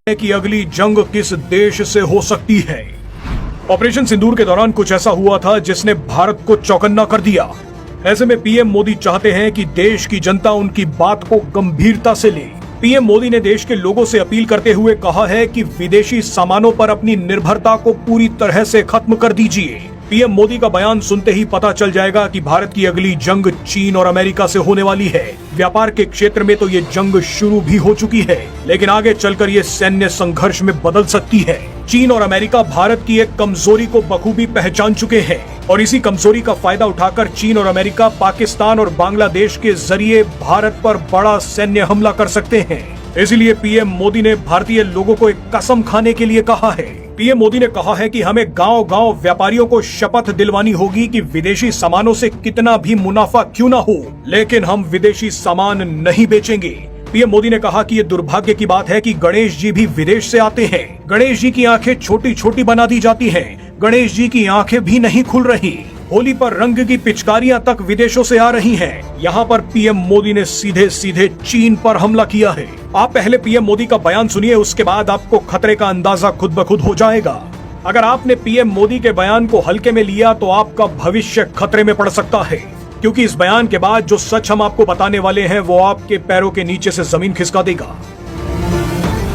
हैं कि अगली जंग किस देश से हो सकती है। ऑपरेशन सिंदूर के दौरान कुछ ऐसा हुआ था जिसने भारत को चौकन्ना कर दिया। ऐसे में पीएम मोदी चाहते हैं कि देश की जनता उनकी बात को गंभीरता से ले। पीएम मोदी ने देश के लोगों से अपील करते हुए कहा है कि विदेशी सामानों पर अपनी निर्भरता को पूरी तरह से खत्म कर दीजिए। पीएम मोदी का बयान सुनते ही पता चल जाएगा कि भारत की अगली जंग चीन और अमेरिका से होने वाली है। व्यापार के क्षेत्र में तो ये जंग शुरू भी हो चुकी है, लेकिन आगे चलकर ये सैन्य संघर्ष में बदल सकती है। चीन और अमेरिका भारत की एक कमजोरी को बखूबी पहचान चुके हैं और इसी कमजोरी का फायदा उठाकर चीन और अमेरिका पाकिस्तान और बांग्लादेश के जरिए भारत पर बड़ा सैन्य हमला कर सकते हैं। इसलिए पीएम मोदी ने भारतीय लोगों को एक कसम खाने के लिए कहा है। पीएम मोदी ने कहा है कि हमें गांव-गांव व्यापारियों को शपथ दिलवानी होगी कि विदेशी सामानों से कितना भी मुनाफा क्यों न हो, लेकिन हम विदेशी सामान नहीं बेचेंगे। पीएम मोदी ने कहा कि ये दुर्भाग्य की बात है कि गणेश जी भी विदेश से आते हैं। गणेश जी की आंखें छोटी छोटी बना दी जाती हैं। गणेश जी की आंखें भी नहीं खुल रही। होली पर रंग की पिचकारियां तक विदेशों से आ रही हैं। यहाँ पर पीएम मोदी ने सीधे सीधे चीन पर हमला किया है। आप पहले पीएम मोदी का बयान सुनिए, उसके बाद आपको खतरे का अंदाजा खुद ब खुद हो जाएगा। अगर आपने पीएम मोदी के बयान को हल्के में लिया तो आपका भविष्य खतरे में पड़ सकता है, क्योंकि इस बयान के बाद जो सच हम आपको बताने वाले हैं वो आपके पैरों के नीचे से जमीन खिसका देगा।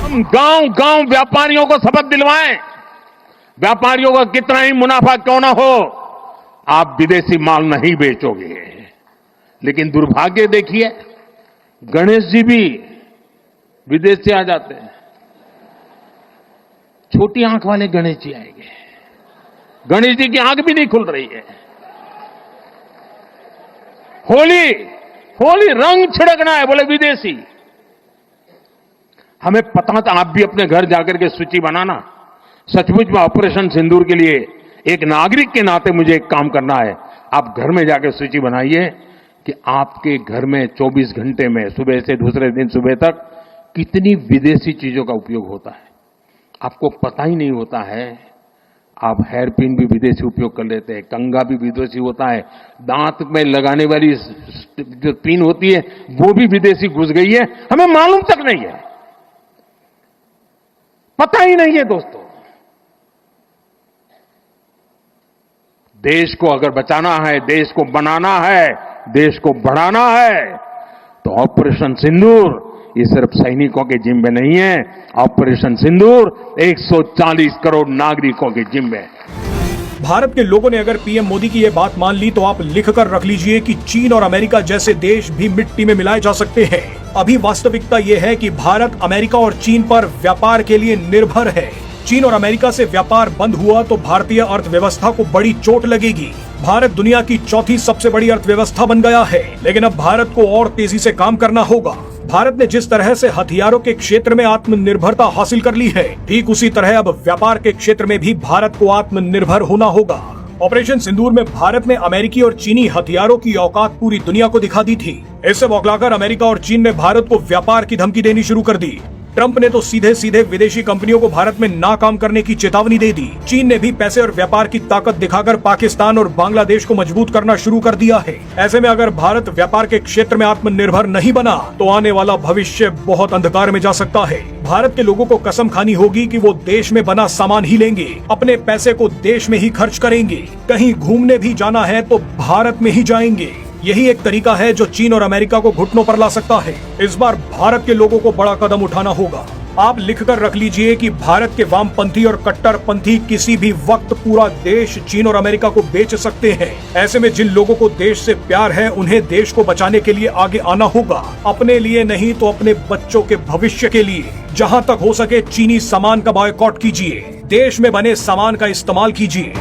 हम गांव-गांव व्यापारियों को शपथ दिलवाएं, व्यापारियों का कितना ही मुनाफा क्यों ना हो, आप विदेशी माल नहीं बेचोगे। लेकिन दुर्भाग्य देखिए, गणेश जी भी विदेश से आ जाते हैं। छोटी आंख वाले गणेश जी आएंगे। गणेश जी की आंख भी नहीं खुल रही है। होली रंग छिड़कना है, बोले विदेशी। हमें पता था, आप भी अपने घर जाकर के सूची बनाना। सचमुच में ऑपरेशन सिंदूर के लिए एक नागरिक के नाते मुझे एक काम करना है। आप घर में जाकर सूची बनाइए कि आपके घर में 24 घंटे में सुबह से दूसरे दिन सुबह तक कितनी विदेशी चीजों का उपयोग होता है। आपको पता ही नहीं होता है। आप हेयर पिन भी विदेशी उपयोग कर लेते हैं, कंघा भी विदेशी होता है, दांत में लगाने वाली जो पिन होती है वो भी विदेशी घुस गई है, हमें मालूम तक नहीं है, पता ही नहीं है। दोस्तों, देश को अगर बचाना है, देश को बनाना है, देश को बढ़ाना है, तो ऑपरेशन सिंदूर ये सिर्फ सैनिकों के जिम्मे नहीं है। ऑपरेशन सिंदूर 140 करोड़ नागरिकों के जिम्मे है। भारत के लोगों ने अगर पीएम मोदी की ये बात मान ली तो आप लिख कर रख लीजिए कि चीन और अमेरिका जैसे देश भी मिट्टी में मिलाए जा सकते हैं। अभी वास्तविकता ये है कि भारत अमेरिका और चीन पर व्यापार के लिए निर्भर है। चीन और अमेरिका से व्यापार बंद हुआ तो भारतीय अर्थव्यवस्था को बड़ी चोट लगेगी। भारत दुनिया की चौथी सबसे बड़ी अर्थव्यवस्था बन गया है, लेकिन अब भारत को और तेजी से काम करना होगा। भारत ने जिस तरह से हथियारों के क्षेत्र में आत्मनिर्भरता हासिल कर ली है, ठीक उसी तरह अब व्यापार के क्षेत्र में भी भारत को आत्मनिर्भर होना होगा। ऑपरेशन सिंदूर में भारत ने अमेरिकी और चीनी हथियारों की औकात पूरी दुनिया को दिखा दी थी। इससे बौखलाकर अमेरिका और चीन ने भारत को व्यापार की धमकी देनी शुरू कर दी। ट्रंप ने तो सीधे सीधे विदेशी कंपनियों को भारत में नाकाम करने की चेतावनी दे दी। चीन ने भी पैसे और व्यापार की ताकत दिखाकर पाकिस्तान और बांग्लादेश को मजबूत करना शुरू कर दिया है। ऐसे में अगर भारत व्यापार के क्षेत्र में आत्मनिर्भर नहीं बना तो आने वाला भविष्य बहुत अंधकार में जा सकता है। भारत के लोगों को कसम खानी होगी कि वो देश में बना सामान ही लेंगे, अपने पैसे को देश में ही खर्च करेंगे। कहीं घूमने भी जाना है तो भारत में ही जाएंगे। यही एक तरीका है जो चीन और अमेरिका को घुटनों पर ला सकता है। इस बार भारत के लोगों को बड़ा कदम उठाना होगा। आप लिखकर रख लीजिए कि भारत के वामपंथी और कट्टरपंथी किसी भी वक्त पूरा देश चीन और अमेरिका को बेच सकते हैं। ऐसे में जिन लोगों को देश से प्यार है उन्हें देश को बचाने के लिए आगे आना होगा। अपने लिए नहीं तो अपने बच्चों के भविष्य के लिए। जहां तक हो सके चीनी सामान का बॉयकॉट कीजिए, देश में बने सामान का इस्तेमाल कीजिए।